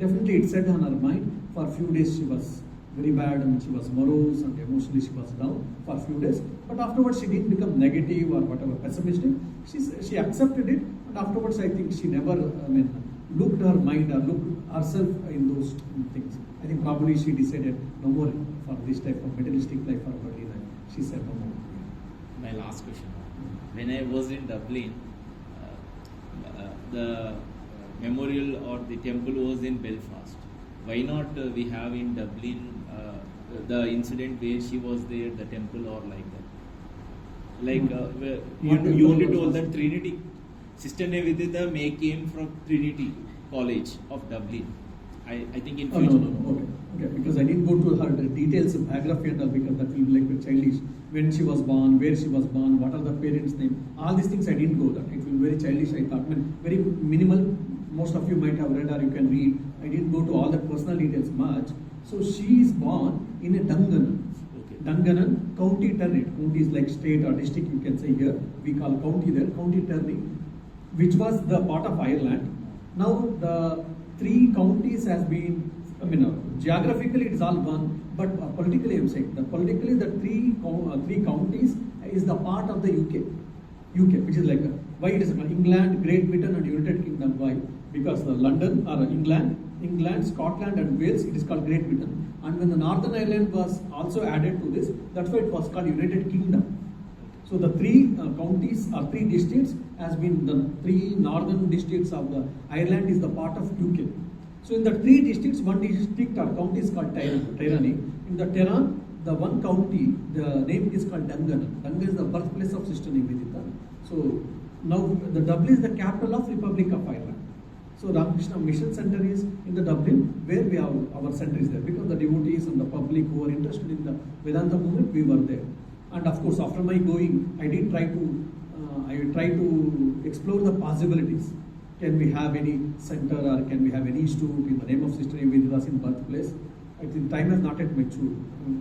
Definitely, it set on her mind. For a few days, she was very bad, and she was morose, and emotionally she was down for a few days. But afterwards, she didn't become negative or whatever, pessimistic. She accepted it, and afterwards, I think she never looked her mind or looked herself in those things. I think probably she decided no more for this type of materialistic life or worldly life. She said no more. My last question. When I was in Dublin, the memorial or the temple was in Belfast. Why not we have in Dublin the incident where she was there, the temple, or like that? You only told that Trinity, Sister Nivedita came from Trinity College of Dublin, I think in Oh, future. no. Okay. Because I didn't go to her details of biography and all, because that will be like childish. When she was born, where she was born, what are the parents' name, all these things I didn't go that. It will be very childish, I thought. I mean, very minimal. Most of you might have read or you can read. I didn't go to all the personal details much. So she is born in a Danganan. Okay. Danganan, County Turnit. County is like state or district, you can say here. We call county there, County Turnit, which was the part of Ireland. Now the 3 counties has been, geographically it's all one, but politically I'm saying that politically the three counties is the part of the UK, which is like why it is England, Great Britain and United Kingdom. Why? Because London or England, Scotland and Wales, it is called Great Britain. And when the Northern Ireland was also added to this, that's why it was called United Kingdom. So the 3 counties or 3 districts has been the 3 northern districts of the Ireland is the part of UK. So in the 3 districts, one district or county is called Tyranny. In the Tehran, the one county, the name is called Dangan. Dangan is the birthplace of Sister Nivedita. So now the Dublin is the capital of Republic of Ireland. So Ramakrishna Mission Center is in the Dublin, where we have our center is there, because the devotees and the public who are interested in the Vedanta movement, we were there. And of course, after my going, I did try to explore the possibilities. Can we have any center or can we have any institute in the name of Sister Nivedita's in birthplace? I think time has not yet matured.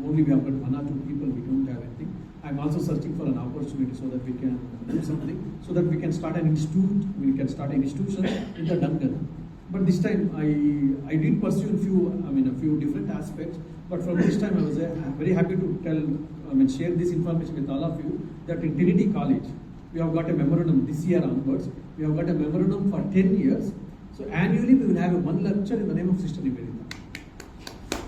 Only we have got 1 or 2 people, we don't have anything. I'm also searching for an opportunity so that we can do something, so that we can start an institute, we can start an institution in the Dungan. But this time I did pursue a few different aspects, but from this time I was very happy to share this information with all of you that in Trinity College, we have got a memorandum this year onwards. We have got a memorandum for 10 years. So annually we will have 1 lecture in the name of Sister Nivedita.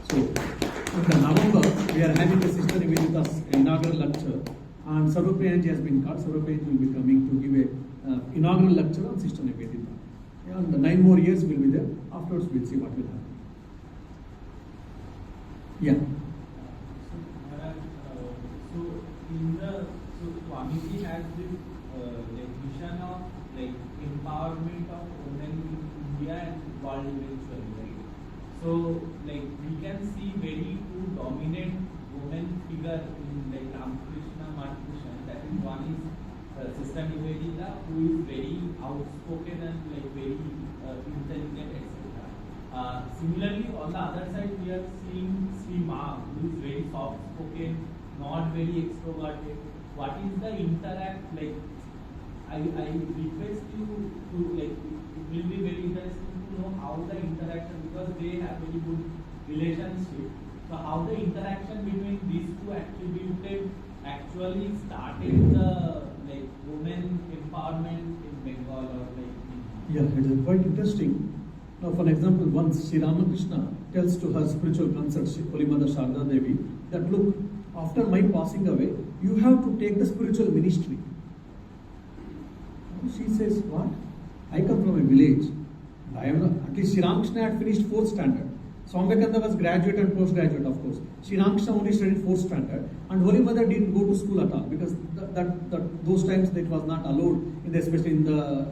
So in November, we are having a Sister Nivedita's inaugural lecture, and Sarvapriyanji has been called. Sarvapriyanji will be coming to give a inaugural lecture on Sister Nivedita. And the 9 more years will be there. Afterwards, we'll see what will happen. Yeah. So Swamiji has this vision of empowerment of women in India and world eventually, right? So we can see very 2 dominant women figure in Ramakrishna Mahakrishna. That is, one is Sister Nivedita, who is very outspoken and very intelligent, etc. Similarly, on the other side, we are seeing Sri Ma, who is very soft spoken, not very extroverted. What is the interact I request you to it will be very interesting to know how the interaction, because they have very good relationship. So how the interaction between these 2 attributed actually started the women empowerment in Bengal or Yeah, it is quite interesting. Now, for example, once Sri Ramakrishna tells to her spiritual consort, Holy Mother Sharda Devi, that look, after my passing away, you have to take the spiritual ministry. She says, what? I come from a village. I am not, at least Sri Ramakrishna had finished 4th standard. Swami Vivekananda was graduate and postgraduate, of course. Sri Ramakrishna only studied 4th standard, and Holy Mother didn't go to school at all, because those times it was not allowed, especially in the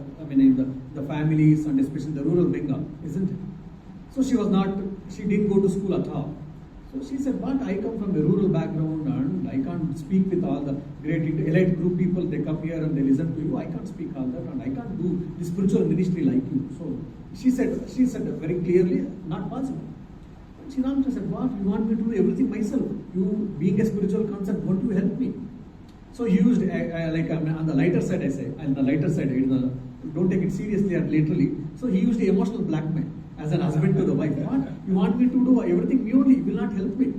families and especially in the rural Bengal, isn't it? So she didn't go to school at all. So she said, but I come from a rural background and I can't speak with all the great elite group people. They come here and they listen to you. I can't speak all that, and I can't do the spiritual ministry like you. So she said very clearly, not possible. And Sri Ramakrishna said, what? You want me to do everything myself? You being a spiritual consort, won't you help me? So he used on the lighter side, I say, on the lighter side, don't take it seriously or literally. So he used the emotional blackmail as an husband to the wife. What? You want me to do everything me only, you will not help me.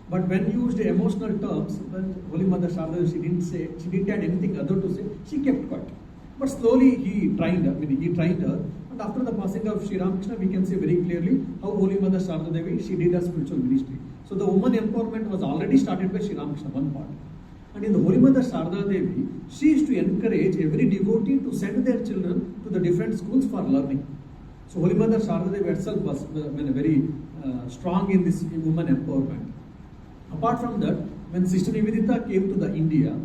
But when you used emotional terms, when Holy Mother Sharda, she didn't add anything other to say, she kept quiet. But slowly he trained her, and after the passing of Sri Ramakrishna, we can see very clearly how Holy Mother Sharda Devi, she did her spiritual ministry. So the woman empowerment was already started by Sri Ramakrishna, one part. And in the Holy Mother Sharda Devi, she used to encourage every devotee to send their children to the different schools for learning. So Holy Mother Sharda Devi herself was very strong in this woman empowerment. Apart from that, when Sister Nivedita came to the India,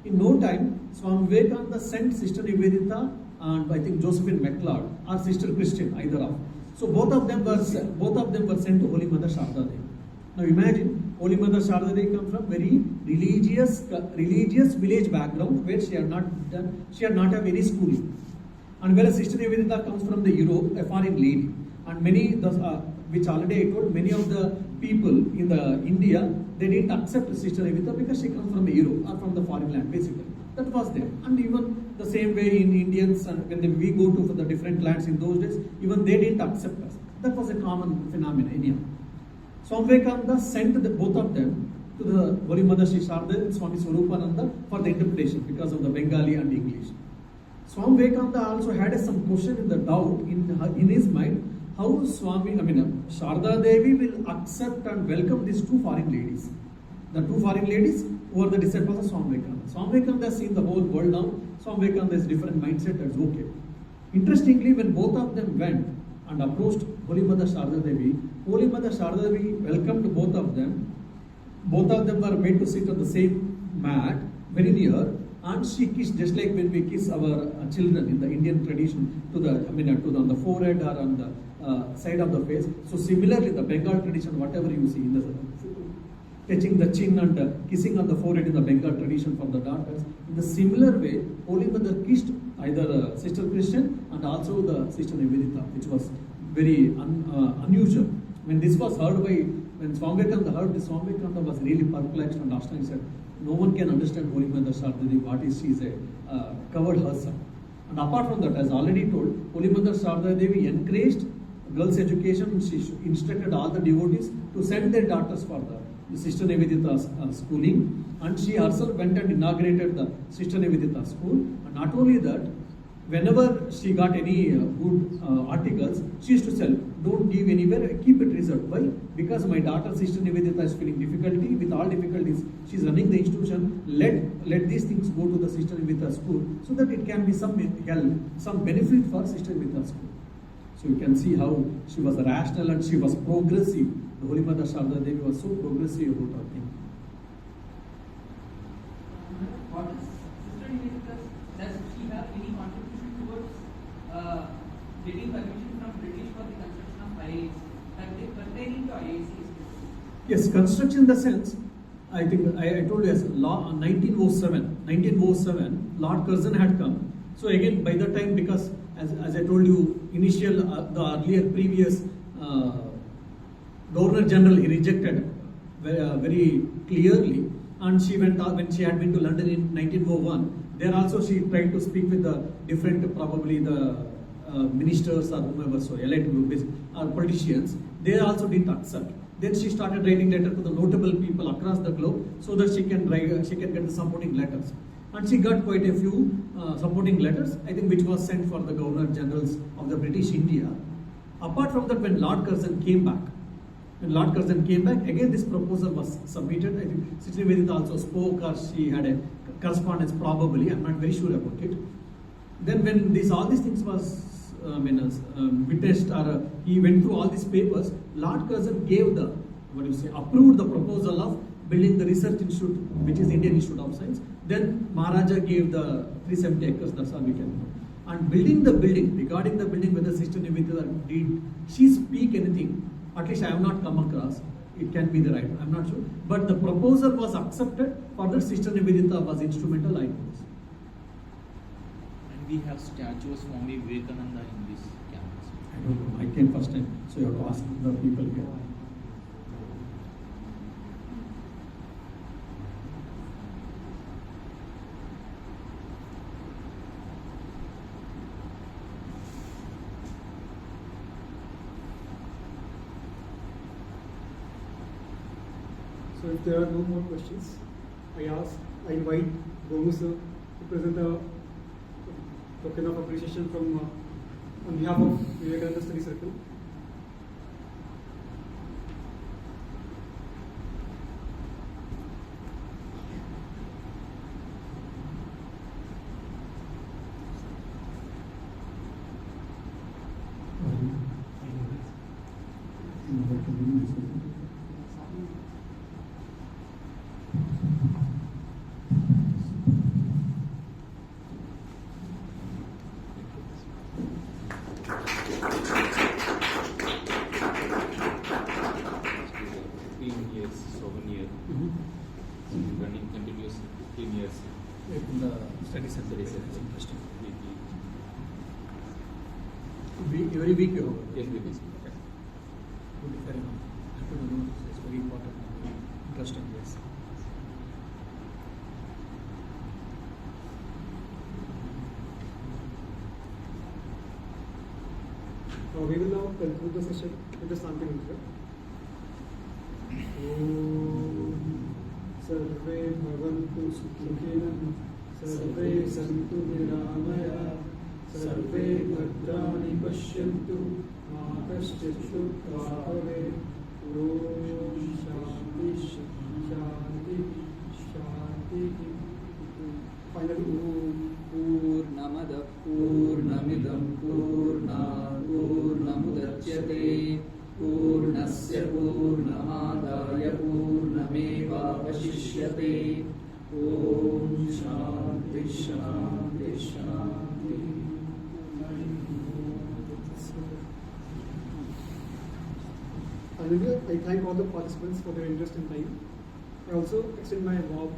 in no time, Swami Vivekananda sent Sister Nivedita and I think Josephine MacLeod or Sister Christian, either of. So both of them were sent to Holy Mother Sharda Devi. Now imagine, Holy Mother Sharda Devi comes from very religious village background where she had not have any schooling. And whereas Sister Nivedita comes from the Europe, a foreign lady. And many, which already I told, many of the people in the India, they didn't accept Sister Nivedita because she comes from Europe or from the foreign land, basically. That was there. And even the same way in Indians, and when we go to the different lands in those days, even they didn't accept us. That was a common phenomenon anyhow. Swami Vivekananda sent both of them to the Holy Mother Sri Sharda and Swami Swarupananda for the interpretation because of the Bengali and English. Swami Vivekananda also had some question in the doubt in his mind how Sharda Devi will accept and welcome these two foreign ladies. The two foreign ladies who are the disciples of Swami Vivekananda. Swami Vivekananda has seen the whole world now. Swami Vivekananda has different mindset, that's okay. Interestingly, when both of them went and approached Holy Mother Sharda Devi, Holy Mother Sharda Devi welcomed both of them. Both of them were made to sit on the same mat, very near, and she kissed just like when we kiss our children in the Indian tradition on the forehead or on the side of the face. So similarly, the Bengal tradition, whatever you see in the touching the chin and kissing on the forehead in the Bengal tradition for the daughters. In the similar way, Holy Mother kissed either Sister Christian and also the Sister Nivedita, which was very unusual. When this was heard when Swami Vivekananda heard this, Swami Vivekananda was really perplexed and asked, he said, no one can understand Holy Mother Sharda Devi, what is she covered herself. And apart from that, as already told, Holy Mother Sharda Devi encouraged girls' education. She instructed all the devotees to send their daughters for the Sister Nivedita's schooling, and she herself went and inaugurated the Sister Nivedita school. And not only that, whenever she got any good articles, she used to sell. Don't give anywhere, keep it reserved. Why? Because my daughter Sister Nivedita is feeling difficulty. With all difficulties, she is running the institution. Let these things go to the Sister Nivedita school so that it can be some benefit for Sister Nivedita school. So you can see how she was rational and she was progressive. The Holy Mother Sharda Devi was so progressive about her thing. What is Sister Nivedita? Does she have any contribution towards getting permission from British for the construction of IISc, pertaining to IISc? Yes, construction in the sense, I think I told you as law 1907, Lord Curzon had come. So again, by that time, because as I told you, the previous Governor General, he rejected very clearly, and she went when she had been to London in 1901. There also she tried to speak with the different, probably the ministers or whomever, so elite groups or politicians. They also didn't accept. Then she started writing letters to the notable people across the globe so that she can get the supporting letters. And she got quite a few supporting letters, I think, which was sent for the Governor Generals of the British India. Apart from that, when Lord Curzon came back, again this proposal was submitted. I think Sister Nivedita also spoke, or she had a correspondence, probably. I'm not very sure about it. Then when all these things was witnessed, or he went through all these papers, Lord Curzon gave approved the proposal of building the research institute, which is Indian Institute of Science. Then Maharaja gave the 370 acres, that's all we can know. And regarding the building, whether Sister Nivedita did she speak anything, at least I have not come across. It can be the right, I'm not sure. But the proposal was accepted, for that Sister Nivedita was instrumental, I guess. And we have statue of Swami Vivekananda in this campus. I don't know, I came first time, so you have to ask the people here. So if there are no more questions, I invite Gonu sir to present a token of appreciation from on behalf of Vivekananda Study Circle. in the study center. Study center. It's interesting. Weekly. Every week you have. Every week. Okay. Good, fair enough. Happy to know this is very important and very interesting. Yes. We will now conclude the session with the Santi mantra. Om Sarve Bhavantu Sukhina Sarve Santu Niramaya Sarve Bhadrani Pashyantu Ma Kaschit Bhave Om Shanti Shanti Shanti. Finally, Om पूर्णमदः पूर्णमिदं पूर्णात् पूर्णमुदच्यते पूर्णस्य पूर्णमादाय पूर्णमेवावशिष्यते ॐ शान्ति शान्ति शान्ति. Finally, I thank all the participants for their interest and time. I also extend my warm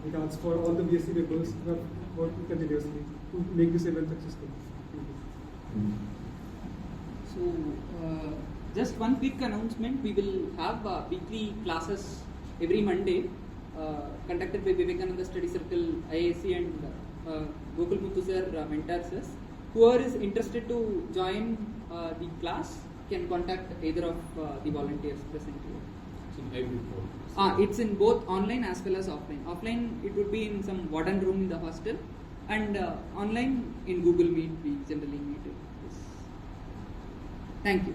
regards for all the BSc members who have worked continuously to make this event successful. Thank you. So, just one quick announcement. We will have weekly classes every Monday conducted by Vivekananda Study Circle, IISc and Gokul Muthu sir mentors us. Whoever is interested to join the class can contact either of the volunteers present here. It's in both online as well as offline. Offline, it would be in some warden room in the hostel, and online in Google Meet we generally meet. Yes. Thank you.